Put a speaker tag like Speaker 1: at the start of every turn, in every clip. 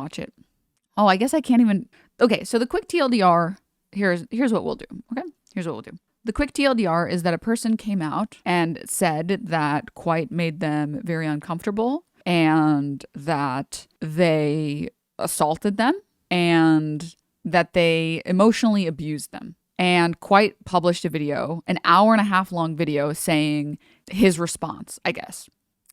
Speaker 1: watch it. Oh, I guess I can't even. Okay, so the quick TLDR, here's what we'll do. Okay, here's what we'll do. The quick TLDR is that a person came out and said that Kwite made them very uncomfortable and that they assaulted them and that they emotionally abused them. And Kwite published a video, an 1.5 hour long video saying his response, I guess,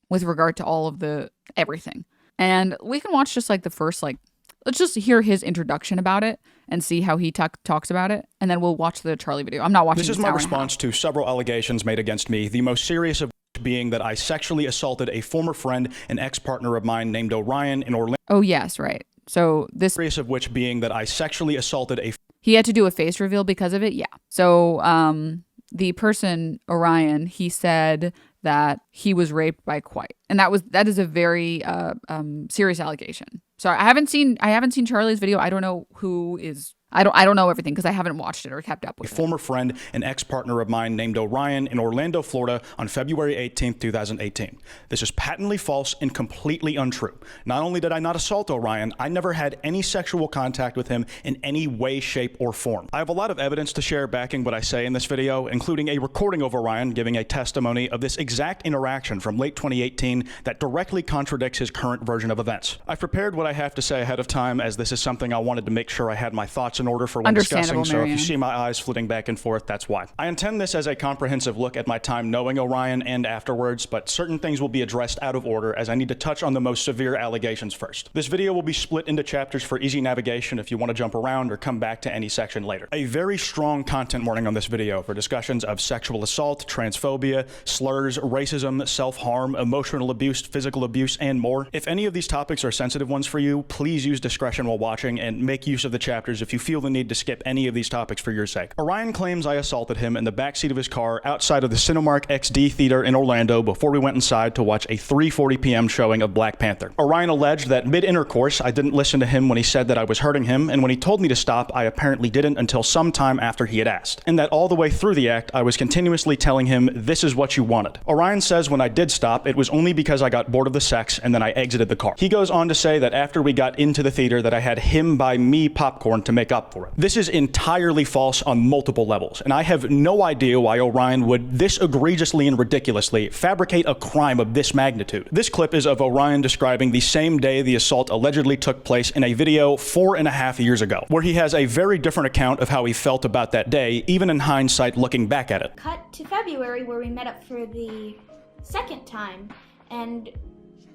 Speaker 1: with regard to all of the everything. And we can watch just like the first, like, let's just hear his introduction about it and see how he talks about it. And then we'll watch the Charlie video. I'm not watching this.
Speaker 2: This is my response to several allegations made against me, the most serious of being that I sexually assaulted a former friend and ex-partner of mine named Orion in Orlando.
Speaker 1: Oh, yes, right. So this...
Speaker 2: Serious of which being that I sexually assaulted a...
Speaker 1: He had to do a face reveal because of it? Yeah. So the person, Orion, he said that he was raped by Kwite. And that is a very serious allegation. So I haven't seen Charlie's video. I don't know who is... I don't know everything because I haven't watched it or kept up with it.
Speaker 2: A former friend and ex-partner of mine named Orion in Orlando, Florida on February 18th, 2018. This is patently false and completely untrue. Not only did I not assault Orion, I never had any sexual contact with him in any way, shape, or form. I have a lot of evidence to share backing what I say in this video, including a recording of Orion giving a testimony of this exact interaction from late 2018 that directly contradicts his current version of events. I've prepared what I have to say ahead of time, as this is something I wanted to make sure I had my thoughts in order for when discussing, so if you see my eyes flitting back and forth, that's why. I intend this as a comprehensive look at my time knowing Orion and afterwards, but certain things will be addressed out of order as I need to touch on the most severe allegations first. This video will be split into chapters for easy navigation if you want to jump around or come back to any section later. A very strong content warning on this video for discussions of sexual assault, transphobia, slurs, racism, self-harm, emotional abuse, physical abuse, and more. If any of these topics are sensitive ones for you, please use discretion while watching and make use of the chapters if you feel the need to skip any of these topics for your sake. Orion claims I assaulted him in the backseat of his car outside of the Cinemark XD Theater in Orlando before we went inside to watch a 3:40 p.m. showing of Black Panther. Orion alleged that mid-intercourse, I didn't listen to him when he said that I was hurting him, and when he told me to stop, I apparently didn't until some time after he had asked, and that all the way through the act, I was continuously telling him, this is what you wanted. Orion says when I did stop, it was only because I got bored of the sex and then I exited the car. He goes on to say that after we got into the theater that I had him buy me popcorn to make up for it. This is entirely false on multiple levels, and I have no idea why Orion would this egregiously and ridiculously fabricate a crime of this magnitude. This clip is of Orion describing the same day the assault allegedly took place in a video 4.5 years ago, where he has a very different account of how he felt about that day, even in hindsight looking back at it.
Speaker 3: Cut to February, where we met up for the second time, and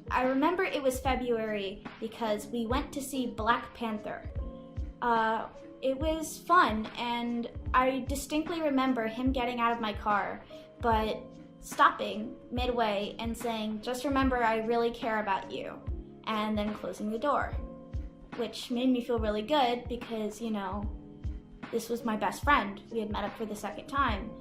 Speaker 3: I remember it was February because we went to see Black Panther. It was fun, and I distinctly remember him getting out of my car, but stopping midway and saying, just remember I really care about you, and then closing the door, which made me feel really good because, you know, this was my best friend. We had met up for the second time.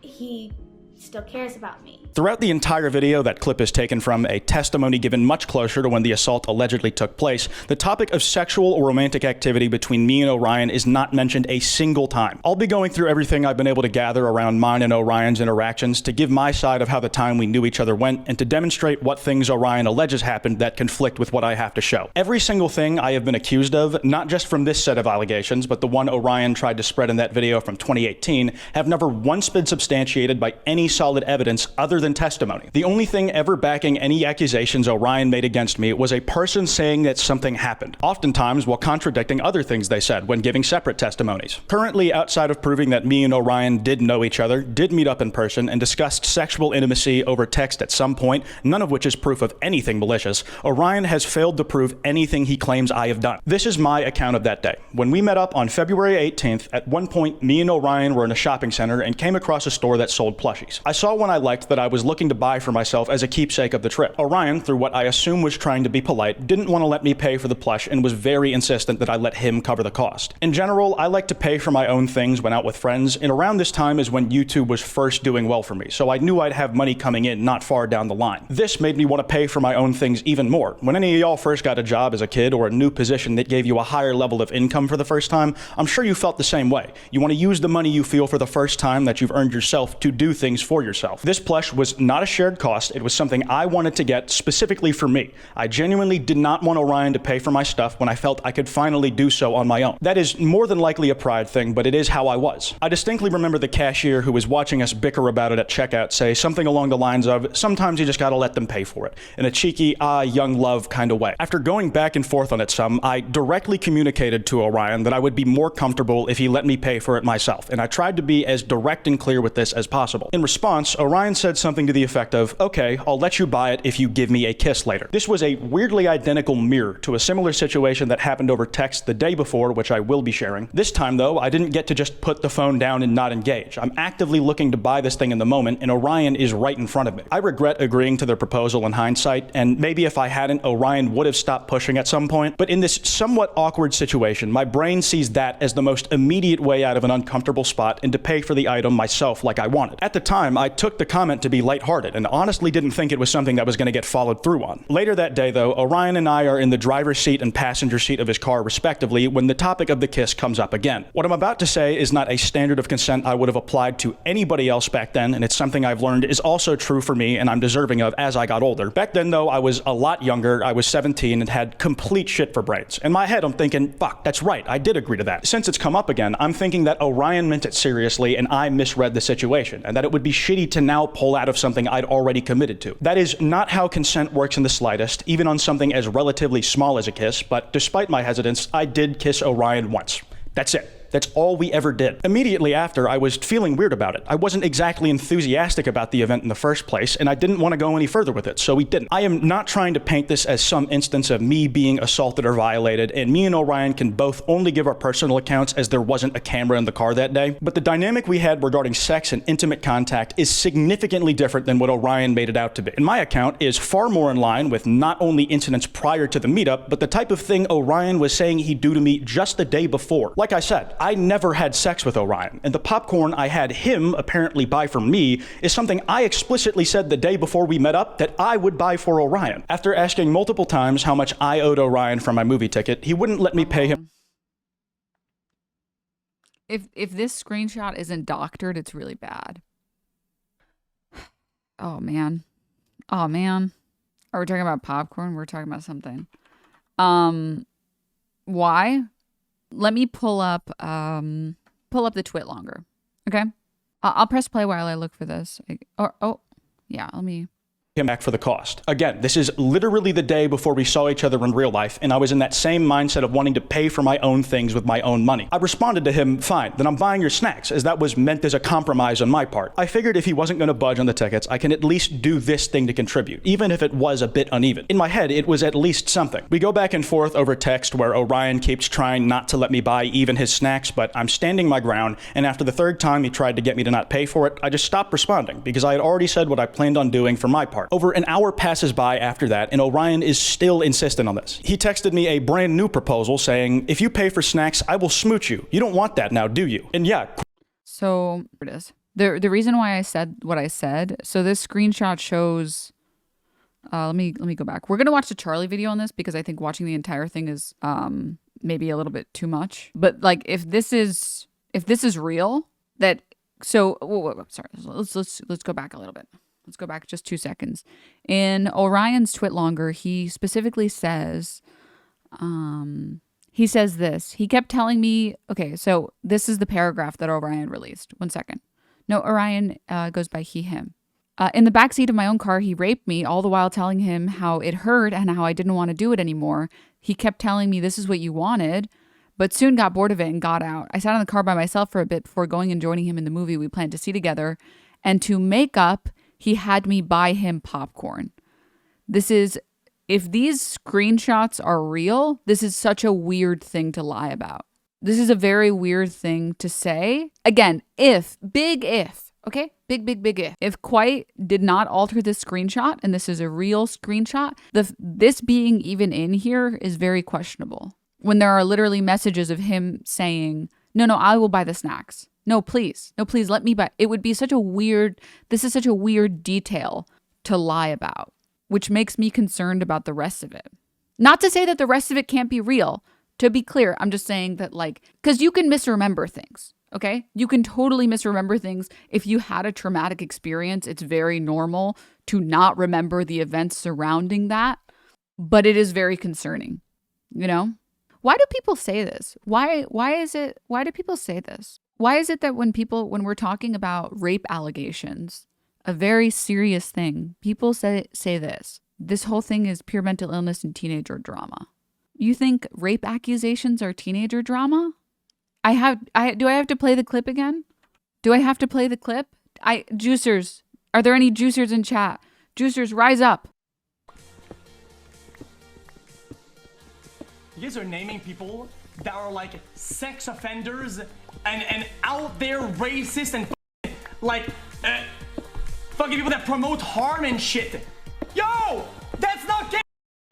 Speaker 3: He still cares about me.
Speaker 2: Throughout the entire video, that clip is taken from a testimony given much closer to when the assault allegedly took place. The topic of sexual or romantic activity between me and Orion is not mentioned a single time. I'll be going through everything I've been able to gather around mine and Orion's interactions to give my side of how the time we knew each other went and to demonstrate what things Orion alleges happened that conflict with what I have to show. Every single thing I have been accused of, not just from this set of allegations, but the one Orion tried to spread in that video from 2018, have never once been substantiated by any solid evidence other than testimony. The only thing ever backing any accusations Orion made against me was a person saying that something happened, oftentimes while contradicting other things they said when giving separate testimonies. Currently, outside of proving that me and Orion did know each other, did meet up in person, and discussed sexual intimacy over text at some point, none of which is proof of anything malicious, Orion has failed to prove anything he claims I have done. This is my account of that day. When we met up on February 18th, at one point, me and Orion were in a shopping center and came across a store that sold plushies. I saw one I liked that I was looking to buy for myself as a keepsake of the trip. Orion, through what I assume was trying to be polite, didn't want to let me pay for the plush and was very insistent that I let him cover the cost. In general, I like to pay for my own things when out with friends, and around this time is when YouTube was first doing well for me, so I knew I'd have money coming in not far down the line. This made me want to pay for my own things even more. When any of y'all first got a job as a kid or a new position that gave you a higher level of income for the first time, I'm sure you felt the same way. You want to use the money you feel for the first time that you've earned yourself to do things for yourself. This plush was not a shared cost. It was something I wanted to get specifically for me. I genuinely did not want Orion to pay for my stuff when I felt I could finally do so on my own. That is more than likely a pride thing, but it is how I was. I distinctly remember the cashier who was watching us bicker about it at checkout say something along the lines of, sometimes you just gotta let them pay for it, in a cheeky, young love kind of way. After going back and forth on it some, I directly communicated to Orion that I would be more comfortable if he let me pay for it myself, and I tried to be as direct and clear with this as possible. In response, Orion said something to the effect of, okay, I'll let you buy it if you give me a kiss later. This was a weirdly identical mirror to a similar situation that happened over text the day before, which I will be sharing. This time though, I didn't get to just put the phone down and not engage. I'm actively looking to buy this thing in the moment, and Orion is right in front of me. I regret agreeing to their proposal in hindsight, and maybe if I hadn't, Orion would have stopped pushing at some point, but in this somewhat awkward situation, my brain sees that as the most immediate way out of an uncomfortable spot and to pay for the item myself like I wanted. At the time, I took the comment to be lighthearted and honestly didn't think it was something that was going to get followed through on. Later that day though, Orion and I are in the driver's seat and passenger seat of his car respectively when the topic of the kiss comes up again. What I'm about to say is not a standard of consent I would have applied to anybody else back then, and it's something I've learned is also true for me and I'm deserving of as I got older. Back then though, I was a lot younger. I was 17 and had complete shit for brains. In my head, I'm thinking, fuck, that's right, I did agree to that. Since it's come up again, I'm thinking that Orion meant it seriously and I misread the situation, and that it would be shitty to now pull out of something I'd already committed to. That is not how consent works in the slightest, even on something as relatively small as a kiss, but despite my hesitance, I did kiss Orion once. That's it. That's all we ever did. Immediately after, I was feeling weird about it. I wasn't exactly enthusiastic about the event in the first place, and I didn't want to go any further with it, so we didn't. I am not trying to paint this as some instance of me being assaulted or violated, and me and Orion can both only give our personal accounts as there wasn't a camera in the car that day. But the dynamic we had regarding sex and intimate contact is significantly different than what Orion made it out to be. And my account is far more in line with not only incidents prior to the meetup, but the type of thing Orion was saying he'd do to me just the day before. Like I said, I never had sex with Orion, and the popcorn I had him apparently buy for me is something I explicitly said the day before we met up that I would buy for Orion. After asking multiple times how much I owed Orion for my movie ticket, he wouldn't let me pay him.
Speaker 1: If this screenshot isn't doctored, it's really bad. Oh man. Oh man. Are we talking about popcorn? We're talking about something. Why? Let me pull up the twit longer. Okay. I'll press play while I look for this. Yeah, let me.
Speaker 2: Him back for the cost. Again, this is literally the day before we saw each other in real life, and I was in that same mindset of wanting to pay for my own things with my own money. I responded to him, fine, then I'm buying your snacks, as that was meant as a compromise on my part. I figured if he wasn't going to budge on the tickets, I can at least do this thing to contribute, even if it was a bit uneven. In my head, it was at least something. We go back and forth over text where Orion keeps trying not to let me buy even his snacks, but I'm standing my ground, and after the third time he tried to get me to not pay for it, I just stopped responding, because I had already said what I planned on doing for my part. Over an hour passes by after that, and Orion is still insistent on this. He texted me a brand new proposal saying, if you pay for snacks, I will smooch you. You don't want that now, do you? And yeah.
Speaker 1: So, here it is. The reason why I said what I said, so this screenshot shows, let me go back. We're going to watch the Charlie video on this because I think watching the entire thing is maybe a little bit too much. But like, if this is real, that, so, sorry, let's go back a little bit. Let's go back just 2 seconds. In Orion's twit longer, he specifically says, he says this. He kept telling me, okay, so this is the paragraph that Orion released. 1 second. No, Orion goes by he, him. In the backseat of my own car, he raped me, all the while telling him how it hurt and how I didn't want to do it anymore. He kept telling me this is what you wanted, but soon got bored of it and got out. I sat in the car by myself for a bit before going and joining him in the movie we planned to see together. And to make up, he had me buy him popcorn. This is, if these screenshots are real, this is such a weird thing to lie about. This is a very weird thing to say. Again, big if, okay? Big if. If Kwite did not alter this screenshot, and this is a real screenshot, this being even in here is very questionable. When there are literally messages of him saying, no, I will buy the snacks. No, please, let me buy. It would be this is such a weird detail to lie about, which makes me concerned about the rest of it. Not to say that the rest of it can't be real. To be clear, I'm just saying that, like, because you can misremember things, Okay? You can totally misremember things. If you had a traumatic experience, it's very normal to not remember the events surrounding that, but it is very concerning, you know? Why do people say this? Why do people say this? Why is it that when we're talking about rape allegations, a very serious thing, people say this whole thing is pure mental illness and teenager drama. You think rape accusations are teenager drama? Do I have to play the clip again? Do I have to play the clip? Juicers, are there any juicers in chat? Juicers, rise up.
Speaker 4: You guys are naming people that are like sex offenders and out there racist and like fucking people that promote harm and shit. Yo, that's not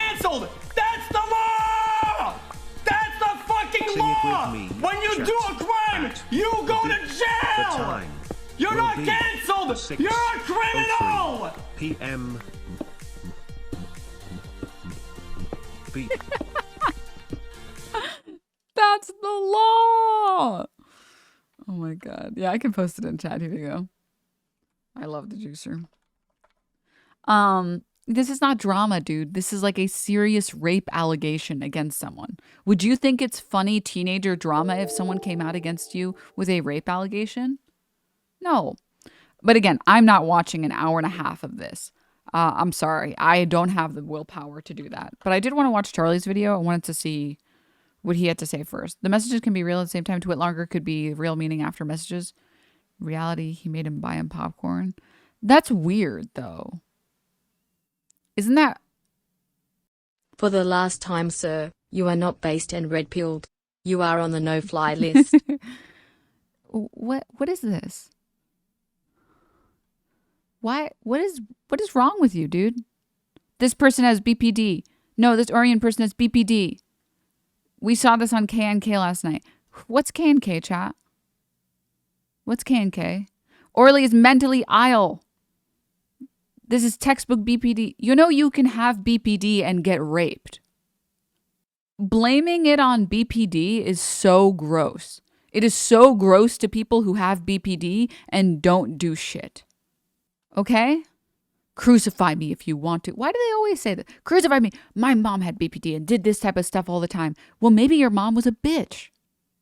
Speaker 4: canceled. That's the law. That's the fucking law. When you do a crime, you go to jail. You're not canceled. You're a criminal.
Speaker 5: PM. Beep.
Speaker 1: That's the law. Oh my God. Yeah, I can post it in chat. Here you go. I love the juicer. This is not drama, dude. This is like a serious rape allegation against someone. Would you think it's funny teenager drama if someone came out against you with a rape allegation? No. But again, I'm not watching an hour and a half of this. I'm sorry. I don't have the willpower to do that. But I did want to watch Charlie's video. I wanted to see what he had to say first. The messages can be real at the same time. Twit longer could be real meaning after messages. Reality, he made him buy him popcorn. That's weird, though. Isn't that?
Speaker 6: For the last time, sir, you are not based and red-pilled. You are on the no-fly list.
Speaker 1: What is this? Why? What is wrong with you, dude? This person has BPD. No, this Orient person has BPD. We saw this on KNK last night. What's KNK, chat? What's KNK? Orly is mentally ill. This is textbook BPD. You know you can have BPD and get raped. Blaming it on BPD is so gross. It is so gross to people who have BPD and don't do shit. Okay? Crucify me if you want to. Why do they always say that? Crucify me. My mom had BPD and did this type of stuff all the time. Well, maybe your mom was a bitch.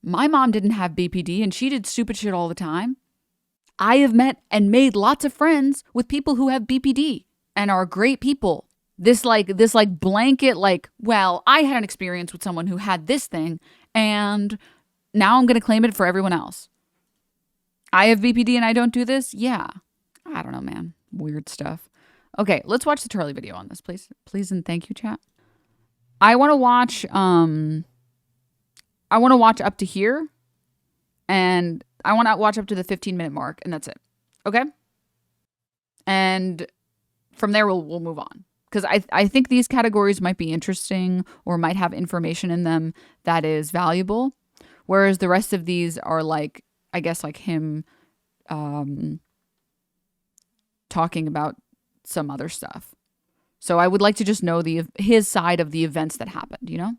Speaker 1: My mom didn't have BPD and she did stupid shit all the time. I have met and made lots of friends with people who have BPD and are great people. This blanket, well, I had an experience with someone who had this thing and now I'm going to claim it for everyone else. I have BPD and I don't do this? Yeah. I don't know, man. Weird stuff. Okay, let's watch the Charlie video on this, please. Please and thank you, chat. I want to watch up to here, and I want to watch up to the 15-minute mark, and that's it. Okay? And from there, we'll move on. Because I think these categories might be interesting or might have information in them that is valuable, whereas the rest of these are like, I guess, like him talking about some other stuff. So I would like to just know his side of the events that happened, you know?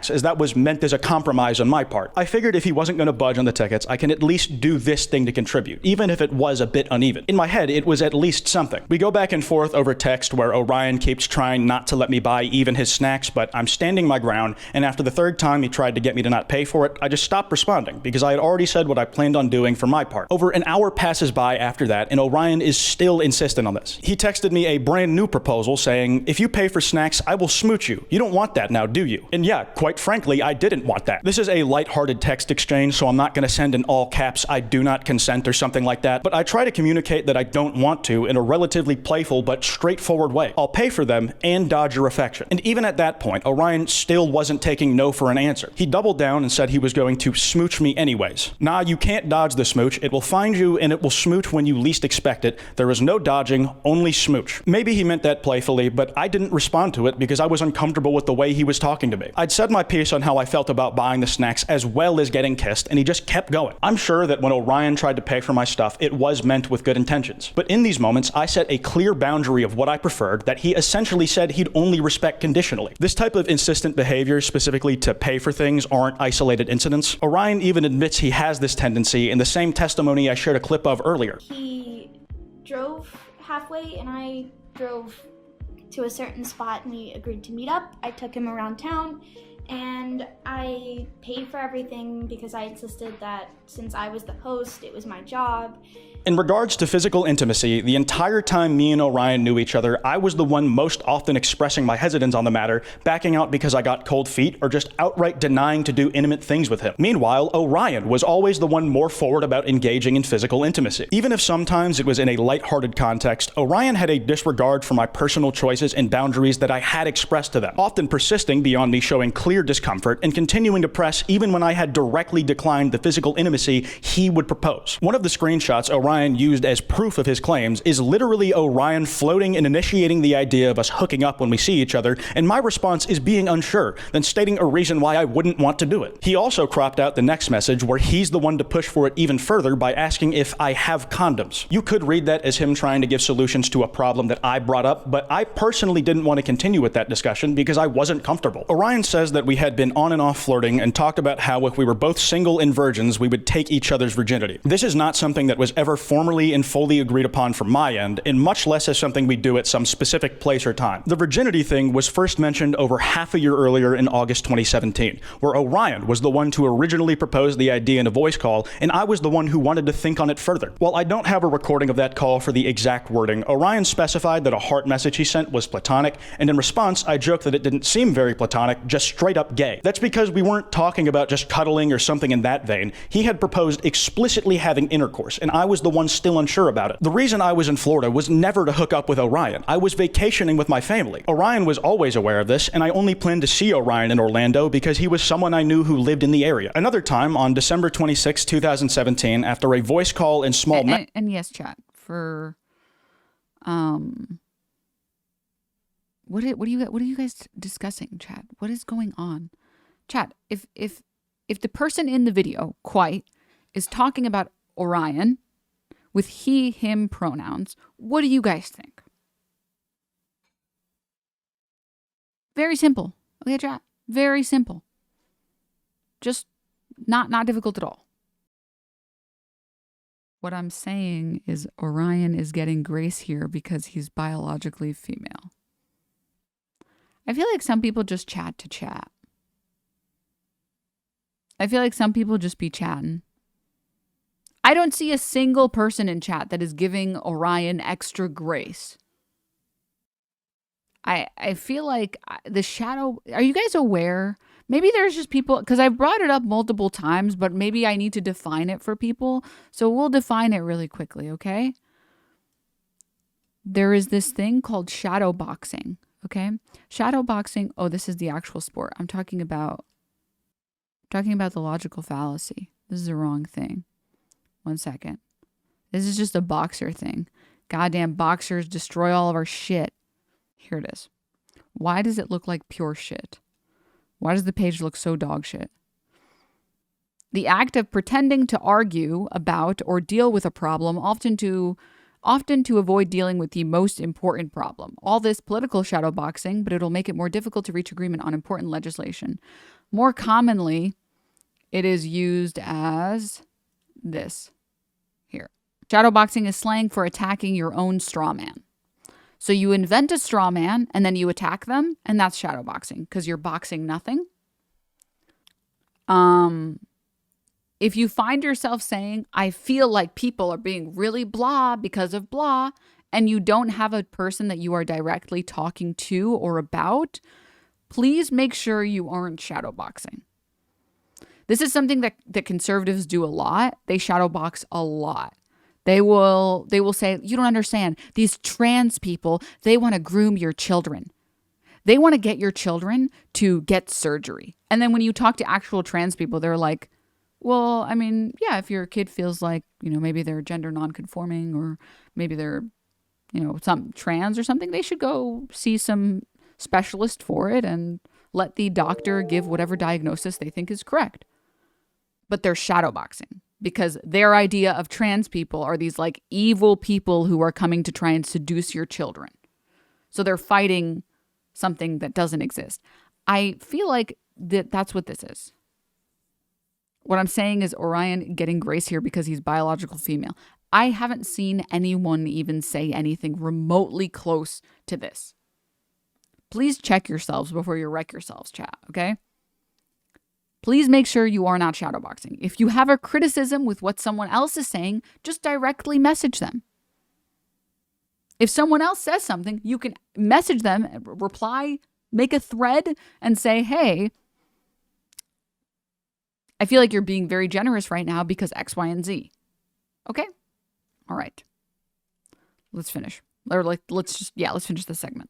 Speaker 2: As that was meant as a compromise on my part. I figured if he wasn't going to budge on the tickets, I can at least do this thing to contribute, even if it was a bit uneven. In my head, it was at least something. We go back and forth over text where Orion keeps trying not to let me buy even his snacks, but I'm standing my ground, and after the third time he tried to get me to not pay for it, I just stopped responding because I had already said what I planned on doing for my part. Over an hour passes by after that, and Orion is still insistent on this. He texted me a brand new proposal saying, if you pay for snacks, I will smooch you. You don't want that now, do you? And yeah, quite frankly, I didn't want that. This is a lighthearted text exchange, so I'm not going to send in all caps, I do not consent or something like that, but I try to communicate that I don't want to in a relatively playful but straightforward way. I'll pay for them and dodge your affection. And even at that point, Orion still wasn't taking no for an answer. He doubled down and said he was going to smooch me anyways. Nah, you can't dodge the smooch. It will find you and it will smooch when you least expect it. There is no dodging, only smooch. Maybe he meant that playfully, but I didn't respond to it because I was uncomfortable with the way he was talking to me. I'd said my piece on how I felt about buying the snacks as well as getting kissed, and he just kept going. I'm sure that when Orion tried to pay for my stuff, it was meant with good intentions. But in these moments, I set a clear boundary of what I preferred that he essentially said he'd only respect conditionally. This type of insistent behavior, specifically to pay for things, aren't isolated incidents. Orion even admits he has this tendency in the same testimony I shared a clip of earlier.
Speaker 3: He drove halfway and I drove to a certain spot and we agreed to meet up. I took him around town and I paid for everything because I insisted that since I was the host, it was my job.
Speaker 2: In regards to physical intimacy, the entire time me and Orion knew each other, I was the one most often expressing my hesitance on the matter, backing out because I got cold feet, or just outright denying to do intimate things with him. Meanwhile, Orion was always the one more forward about engaging in physical intimacy. Even if sometimes it was in a lighthearted context, Orion had a disregard for my personal choices and boundaries that I had expressed to them, often persisting beyond me showing clear discomfort and continuing to press even when I had directly declined the physical intimacy he would propose. One of the screenshots Orion used as proof of his claims is literally Orion floating and initiating the idea of us hooking up when we see each other, and my response is being unsure, then stating a reason why I wouldn't want to do it. He also cropped out the next message where he's the one to push for it even further by asking if I have condoms. You could read that as him trying to give solutions to a problem that I brought up, but I personally didn't want to continue with that discussion because I wasn't comfortable. Orion says that we had been on and off flirting and talked about how if we were both single and virgins, we would take each other's virginity. This is not something that was ever formally and fully agreed upon from my end, and much less as something we do at some specific place or time. The virginity thing was first mentioned over half a year earlier in August 2017, where Orion was the one to originally propose the idea in a voice call, and I was the one who wanted to think on it further. While I don't have a recording of that call for the exact wording, Orion specified that a heart message he sent was platonic, and in response, I joked that it didn't seem very platonic, just straight up gay. That's because we weren't talking about just cuddling or something in that vein. He had proposed explicitly having intercourse, and I was the one still unsure about it. The reason I was in Florida was never to hook up with Orion. I was vacationing with my family. Orion was always aware of this, and I only planned to see Orion in Orlando because he was someone I knew who lived in the area. Another time, on December 26, 2017, after a voice call and small...
Speaker 1: And yes, chat, for... What are you guys discussing, chat? What is going on? Chat, if the person in the video, Kwite, is talking about Orion with he, him pronouns, what do you guys think? Very simple. Okay, chat. Very simple. Just not difficult at all. What I'm saying is Orion is getting grace here because he's biologically female. I feel like some people just chat to chat. I feel like some people just be chatting. I don't see a single person in chat that is giving Orion extra grace. I feel like the shadow... Are you guys aware? Maybe there's just people... Because I've brought it up multiple times, but maybe I need to define it for people. So we'll define it really quickly, okay? There is this thing called shadow boxing, okay? Shadow boxing... Oh, this is the actual sport. I'm talking about the logical fallacy. This is the wrong thing. 1 second. This is just a boxer thing. Goddamn boxers destroy all of our shit. Here it is. Why does it look like pure shit? Why does the page look so dog shit? The act of pretending to argue about or deal with a problem, often to avoid dealing with the most important problem. All this political shadow boxing, but it'll make it more difficult to reach agreement on important legislation. More commonly, it is used as this. Here. Shadowboxing is slang for attacking your own straw man. So you invent a straw man and then you attack them, and that's shadowboxing because you're boxing nothing. If you find yourself saying, I feel like people are being really blah because of blah, and you don't have a person that you are directly talking to or about, please make sure you aren't shadowboxing. This is something that conservatives do a lot. They shadowbox a lot. They will say, you don't understand. These trans people, they want to groom your children. They want to get your children to get surgery. And then when you talk to actual trans people, they're like, well, I mean, yeah, if your kid feels like, maybe they're gender nonconforming or maybe they're, some trans or something, they should go see some specialist for it and let the doctor give whatever diagnosis they think is correct. But they're shadowboxing because their idea of trans people are these like evil people who are coming to try and seduce your children. So they're fighting something that doesn't exist. I feel like that's what this is. What I'm saying is Orion getting grace here because he's biological female. I haven't seen anyone even say anything remotely close to this. Please check yourselves before you wreck yourselves, chat, okay? Please make sure you are not shadowboxing. If you have a criticism with what someone else is saying, just directly message them. If someone else says something, you can message them, reply, make a thread, and say, hey, I feel like you're being very generous right now because X, Y, and Z. Okay? All right. Let's finish. Or let's finish this segment.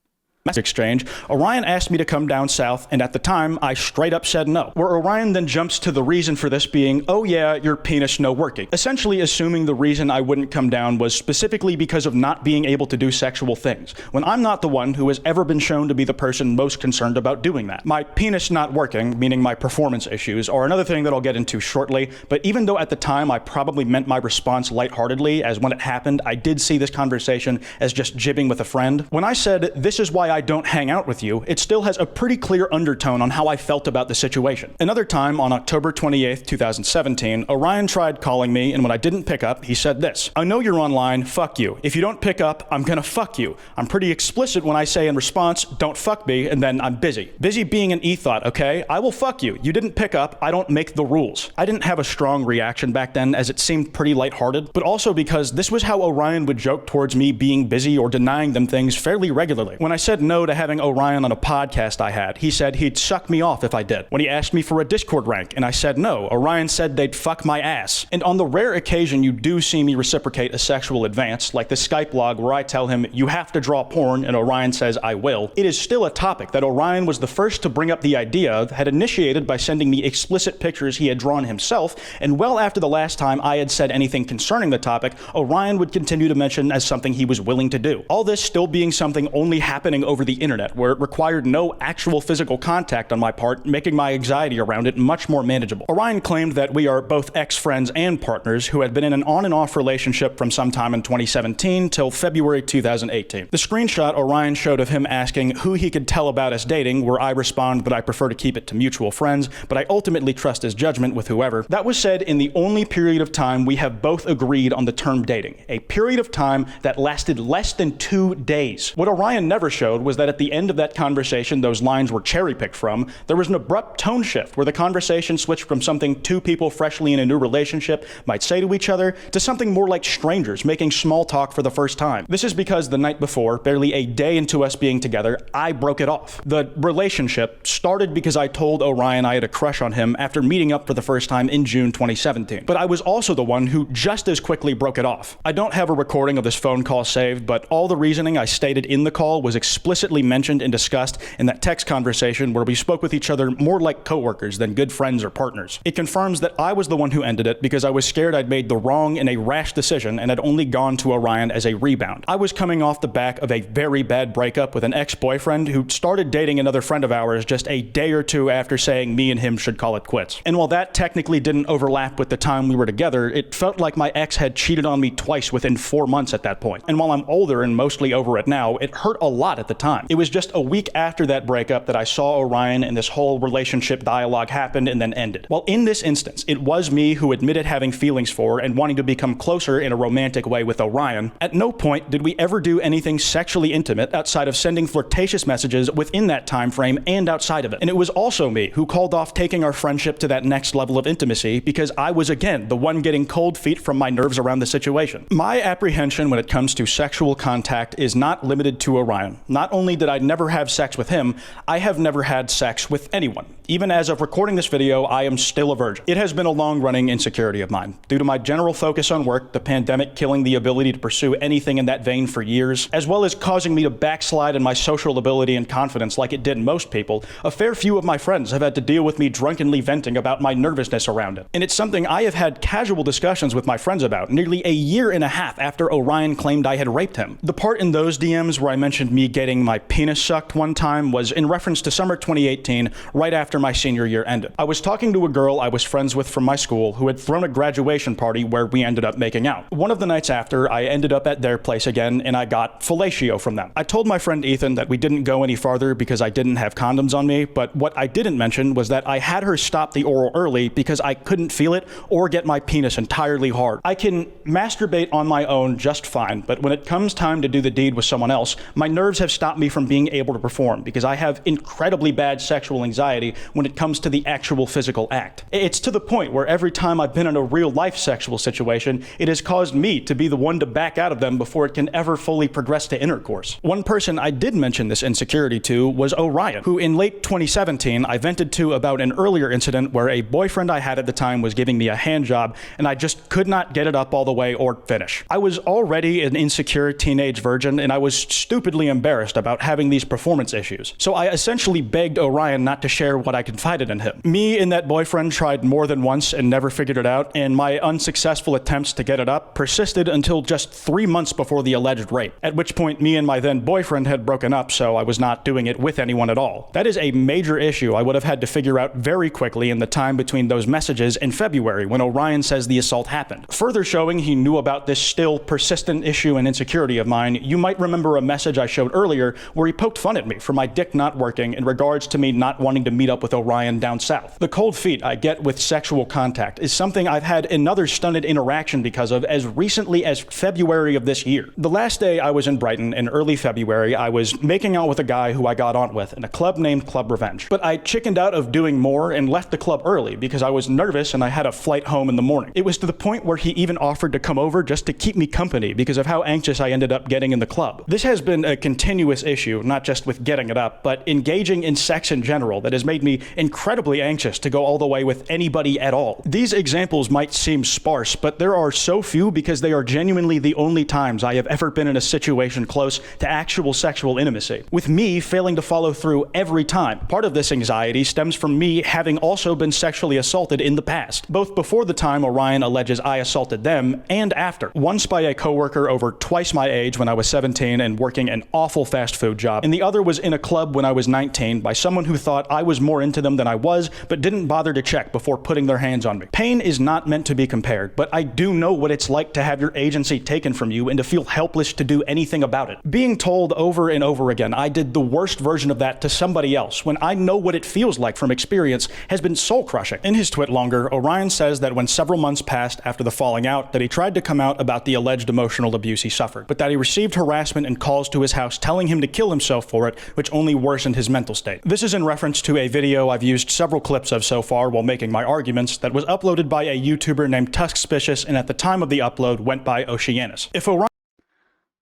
Speaker 2: Exchange, Orion asked me to come down south, and at the time, I straight up said no. Where Orion then jumps to the reason for this being, oh yeah, your penis no working. Essentially assuming the reason I wouldn't come down was specifically because of not being able to do sexual things, when I'm not the one who has ever been shown to be the person most concerned about doing that. My penis not working, meaning my performance issues, are another thing that I'll get into shortly, but even though at the time I probably meant my response lightheartedly, as when it happened, I did see this conversation as just jibbing with a friend. When I said, this is why I don't hang out with you, it still has a pretty clear undertone on how I felt about the situation. Another time, on October 28th, 2017, Orion tried calling me, and when I didn't pick up, he said this: I know you're online, fuck you. If you don't pick up, I'm gonna fuck you. I'm pretty explicit when I say in response, don't fuck me, and then I'm busy. Busy being an e-thought, okay? I will fuck you. You didn't pick up, I don't make the rules. I didn't have a strong reaction back then, as it seemed pretty lighthearted, but also because this was how Orion would joke towards me being busy or denying them things fairly regularly. When I said no to having Orion on a podcast I had, he said he'd suck me off if I did. When he asked me for a Discord rank and I said no, Orion said they'd fuck my ass. And on the rare occasion you do see me reciprocate a sexual advance, like the Skype log where I tell him you have to draw porn and Orion says I will, it is still a topic that Orion was the first to bring up the idea of, had initiated by sending me explicit pictures he had drawn himself, and well after the last time I had said anything concerning the topic, Orion would continue to mention as something he was willing to do. All this still being something only happening over the internet, where it required no actual physical contact on my part, making my anxiety around it much more manageable. Orion claimed that we are both ex-friends and partners who had been in an on and off relationship from sometime in 2017 till February 2018. The screenshot Orion showed of him asking who he could tell about us dating, where I respond that I prefer to keep it to mutual friends, but I ultimately trust his judgment with whoever. That was said in the only period of time we have both agreed on the term dating, a period of time that lasted less than 2 days. What Orion never showed was that at the end of that conversation those lines were cherry-picked from, there was an abrupt tone shift where the conversation switched from something two people freshly in a new relationship might say to each other to something more like strangers making small talk for the first time. This is because the night before, barely a day into us being together, I broke it off. The relationship started because I told Orion I had a crush on him after meeting up for the first time in June 2017. But I was also the one who just as quickly broke it off. I don't have a recording of this phone call saved, but all the reasoning I stated in the call was explicitly mentioned and discussed in that text conversation where we spoke with each other more like coworkers than good friends or partners. It confirms that I was the one who ended it because I was scared I'd made the wrong and a rash decision and had only gone to Orion as a rebound. I was coming off the back of a very bad breakup with an ex-boyfriend who started dating another friend of ours just a day or two after saying me and him should call it quits. And while that technically didn't overlap with the time we were together, it felt like my ex had cheated on me twice within 4 months at that point. And while I'm older and mostly over it now, it hurt a lot at the time. It was just a week after that breakup that I saw Orion and this whole relationship dialogue happened and then ended. Well, in this instance, it was me who admitted having feelings for and wanting to become closer in a romantic way with Orion. At no point did we ever do anything sexually intimate outside of sending flirtatious messages within that time frame and outside of it. And it was also me who called off taking our friendship to that next level of intimacy because I was again the one getting cold feet from my nerves around the situation. My apprehension when it comes to sexual contact is not limited to Orion. Not only did I never have sex with him, I have never had sex with anyone. Even as of recording this video, I am still a virgin. It has been a long-running insecurity of mine. Due to my general focus on work, the pandemic killing the ability to pursue anything in that vein for years, as well as causing me to backslide in my social ability and confidence like it did most people, a fair few of my friends have had to deal with me drunkenly venting about my nervousness around it. And it's something I have had casual discussions with my friends about nearly a year and a half after Orion claimed I had raped him. The part in those DMs where I mentioned me getting my penis sucked one time was in reference to summer 2018, right after my senior year ended. I was talking to a girl I was friends with from my school who had thrown a graduation party where we ended up making out. One of the nights after, I ended up at their place again and I got fellatio from them. I told my friend Ethan that we didn't go any farther because I didn't have condoms on me, but what I didn't mention was that I had her stop the oral early because I couldn't feel it or get my penis entirely hard. I can masturbate on my own just fine, but when it comes time to do the deed with someone else, my nerves have stopped me from being able to perform because I have incredibly bad sexual anxiety when it comes to the actual physical act. It's to the point where every time I've been in a real life sexual situation, it has caused me to be the one to back out of them before it can ever fully progress to intercourse. One person I did mention this insecurity to was Orion, who in late 2017 I vented to about an earlier incident where a boyfriend I had at the time was giving me a hand job and I just could not get it up all the way or finish. I was already an insecure teenage virgin and I was stupidly embarrassed about having these performance issues. So I essentially begged Orion not to share what I confided in him. Me and that boyfriend tried more than once and never figured it out, and my unsuccessful attempts to get it up persisted until just 3 months before the alleged rape, at which point me and my then boyfriend had broken up, so I was not doing it with anyone at all. That is a major issue I would have had to figure out very quickly in the time between those messages in February when Orion says the assault happened. Further showing he knew about this still persistent issue and insecurity of mine, you might remember a message I showed earlier where he poked fun at me for my dick not working in regards to me not wanting to meet up with Orion down south. The cold feet I get with sexual contact is something I've had another stunted interaction because of as recently as February of this year. The last day I was in Brighton in early February, I was making out with a guy who I got on with in a club named Club Revenge. But I chickened out of doing more and left the club early because I was nervous and I had a flight home in the morning. It was to the point where he even offered to come over just to keep me company because of how anxious I ended up getting in the club. This has been a continuous issue, not just with getting it up, but engaging in sex in general that has made me incredibly anxious to go all the way with anybody at all. These examples might seem sparse, but there are so few because they are genuinely the only times I have ever been in a situation close to actual sexual intimacy, with me failing to follow through every time. Part of this anxiety stems from me having also been sexually assaulted in the past, both before the time Orion alleges I assaulted them and after. Once by a coworker over twice my age when I was 17 and working an awful fast food job, and the other was in a club when I was 19 by someone who thought I was more into them than I was, but didn't bother to check before putting their hands on me. Pain is not meant to be compared, but I do know what it's like to have your agency taken from you and to feel helpless to do anything about it. Being told over and over again I did the worst version of that to somebody else when I know what it feels like from experience has been soul-crushing. In his twit longer, Orion says that when several months passed after the falling out, that he tried to come out about the alleged emotional abuse he suffered, but that he received harassment and calls to his house telling him to kill himself for it, which only worsened his mental state. This is in reference to a video I've used several clips of so far while making my arguments that was uploaded by a YouTuber named Tuskspicious and at the time of the upload went by Oceanus. If Orion...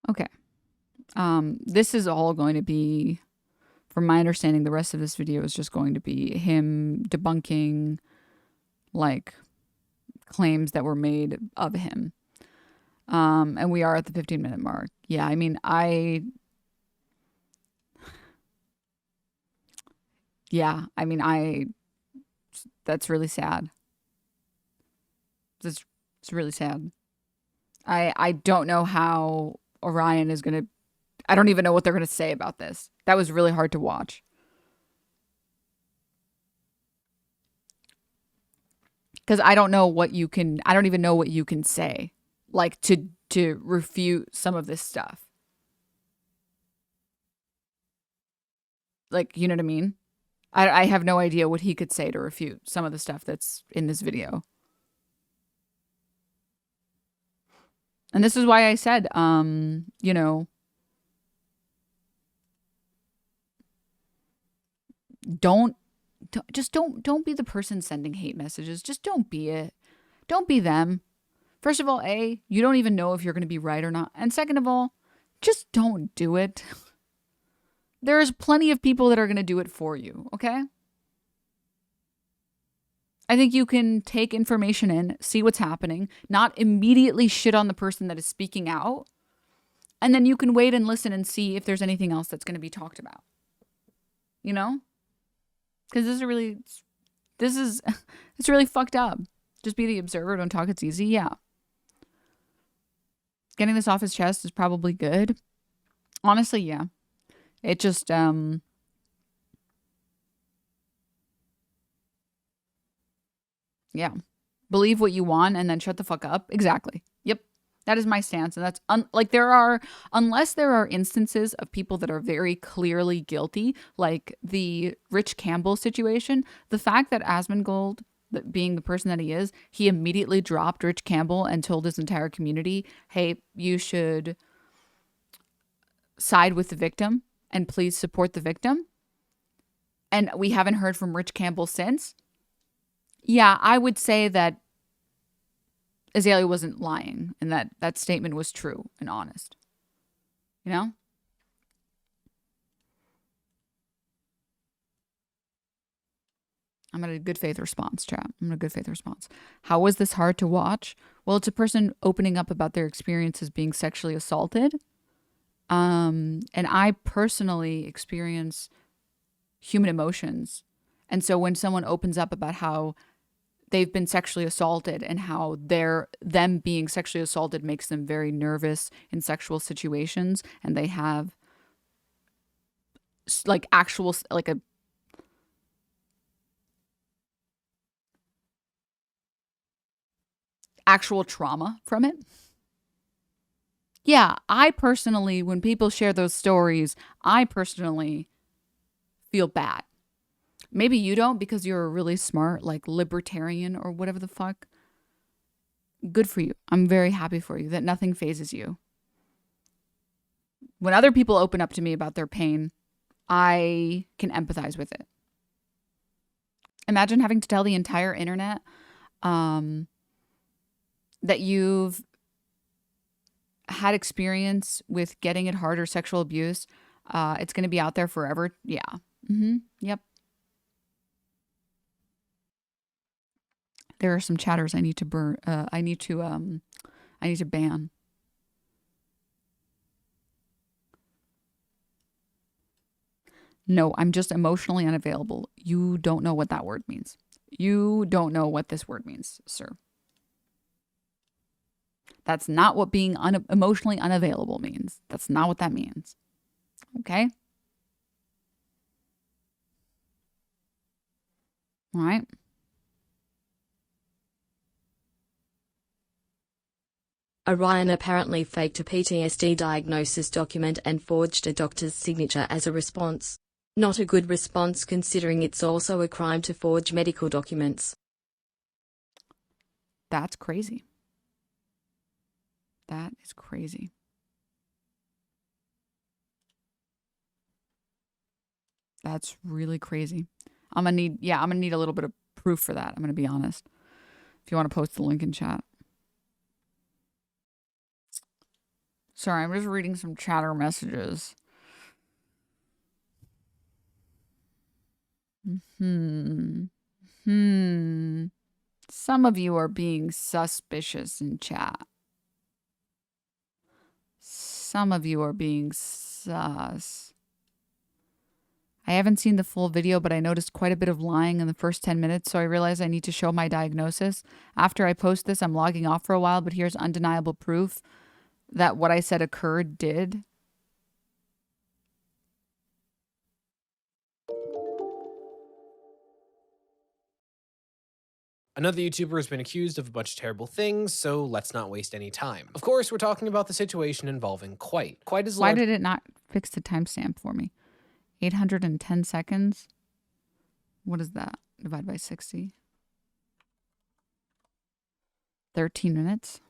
Speaker 1: Okay. This is all going to be, from my understanding, the rest of this video is just going to be him debunking, like, claims that were made of him. And we are at the 15-minute mark. Yeah, I mean, that's really sad. It's really sad. I don't know how Orion is going to, I don't even know what they're going to say about this. That was really hard to watch. Because I don't even know what you can say, like, to refute some of this stuff. Like, you know what I mean? I have no idea what he could say to refute some of the stuff that's in this video. And this is why I said, you know, don't be the person sending hate messages. Just don't be it. Don't be them. First of all, you don't even know if you're going to be right or not. And second of all, just don't do it. There's plenty of people that are going to do it for you, okay? I think you can take information in, see what's happening, not immediately shit on the person that is speaking out. And then you can wait and listen and see if there's anything else that's going to be talked about. You know? Because it's really fucked up. Just be the observer, don't talk, it's easy. Yeah. Getting this off his chest is probably good. Honestly, yeah. It just, yeah. Believe what you want and then shut the fuck up. Exactly. Yep. That is my stance. And that's unless there are instances of people that are very clearly guilty, like the Rich Campbell situation, the fact that Asmongold, being the person that he is, he immediately dropped Rich Campbell and told his entire community, hey, you should side with the victim and please support the victim. And we haven't heard from Rich Campbell since. Yeah, I would say that Azalea wasn't lying and that statement was true and honest. You know? I'm at a good faith response, chat. I'm at a good faith response. How was this hard to watch? Well, it's a person opening up about their experiences being sexually assaulted. And I personally experience human emotions. And so when someone opens up about how they've been sexually assaulted and how them being sexually assaulted makes them very nervous in sexual situations, and they have like actual actual trauma from it. Yeah, I personally, when people share those stories, I personally feel bad. Maybe you don't because you're a really smart, like libertarian or whatever the fuck. Good for you. I'm very happy for you that nothing phases you. When other people open up to me about their pain, I can empathize with it. Imagine having to tell the entire internet that you've had experience with getting it hard or sexual abuse. It's going to be out there forever. Yeah. Yep. There are some chatters I need to burn. I need to ban. No, I'm just emotionally unavailable. You don't know what that word means. You don't know what this word means, sir. That's not what being emotionally unavailable means. That's not what that means. Okay? All right.
Speaker 6: Orion apparently faked a PTSD diagnosis document and forged a doctor's signature as a response. Not a good response considering it's also a crime to forge medical documents.
Speaker 1: That's crazy. That is crazy. That's really crazy. I'm gonna need a little bit of proof for that. I'm gonna be honest. If you want to post the link in chat. Sorry, I'm just reading some chatter messages. Some of you are being suspicious in chat. Some of you are being sus. I haven't seen the full video, but I noticed quite a bit of lying in the first 10 minutes, so I realized I need to show my diagnosis. After I post this, I'm logging off for a while, but here's undeniable proof that what I said occurred did.
Speaker 7: Another YouTuber has been accused of a bunch of terrible things, so let's not waste any time. Of course, we're talking about the situation involving Kwite. Kwite is
Speaker 1: Why did it not fix the timestamp for me? 810 seconds? What is that? Divided by 60. 13 minutes.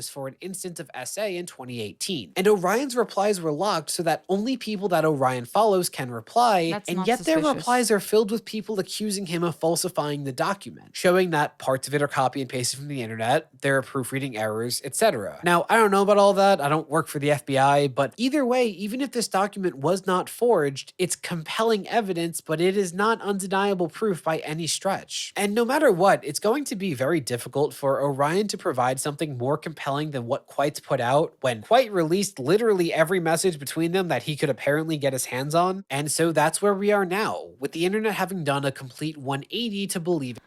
Speaker 7: for an instance of SA in 2018. And Orion's replies were locked so that only people that Orion follows can reply,
Speaker 1: That's
Speaker 7: and
Speaker 1: not
Speaker 7: yet their
Speaker 1: suspicious.
Speaker 7: replies are filled with people accusing him of falsifying the document, showing that parts of it are copy and pasted from the internet, there are proofreading errors, etc. Now, I don't know about all that, I don't work for the FBI, but either way, even if this document was not forged, it's compelling evidence, but it is not undeniable proof by any stretch. And no matter what, it's going to be very difficult for Orion to provide something more compelling than what Kwite's put out when Kwite released literally every message between them that he could apparently get his hands on. And so that's where we are now, with the internet having done a complete 180 to believe.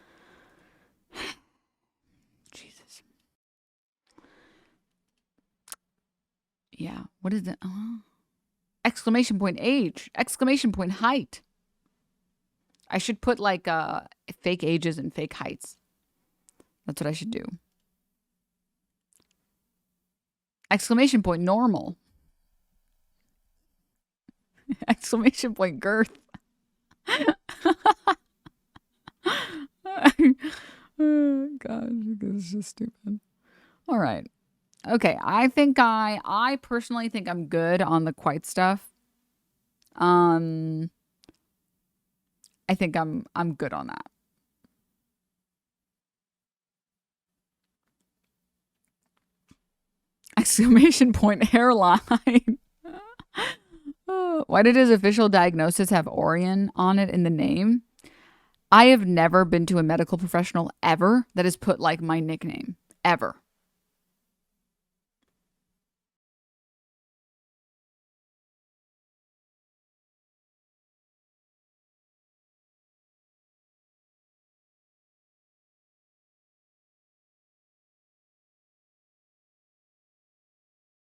Speaker 1: Jesus. Yeah. What is it? Exclamation point age. Exclamation point height. I should put like fake ages and fake heights. That's what I should do. Exclamation point normal. Exclamation point girth. Oh, gosh, this is just stupid. All right. Okay, I personally think I'm good on the Kwite stuff. I think I'm good on that. Exclamation point hairline. Why did his official diagnosis have Orion on it in the name? I have never been to a medical professional ever that has put like my nickname. Ever.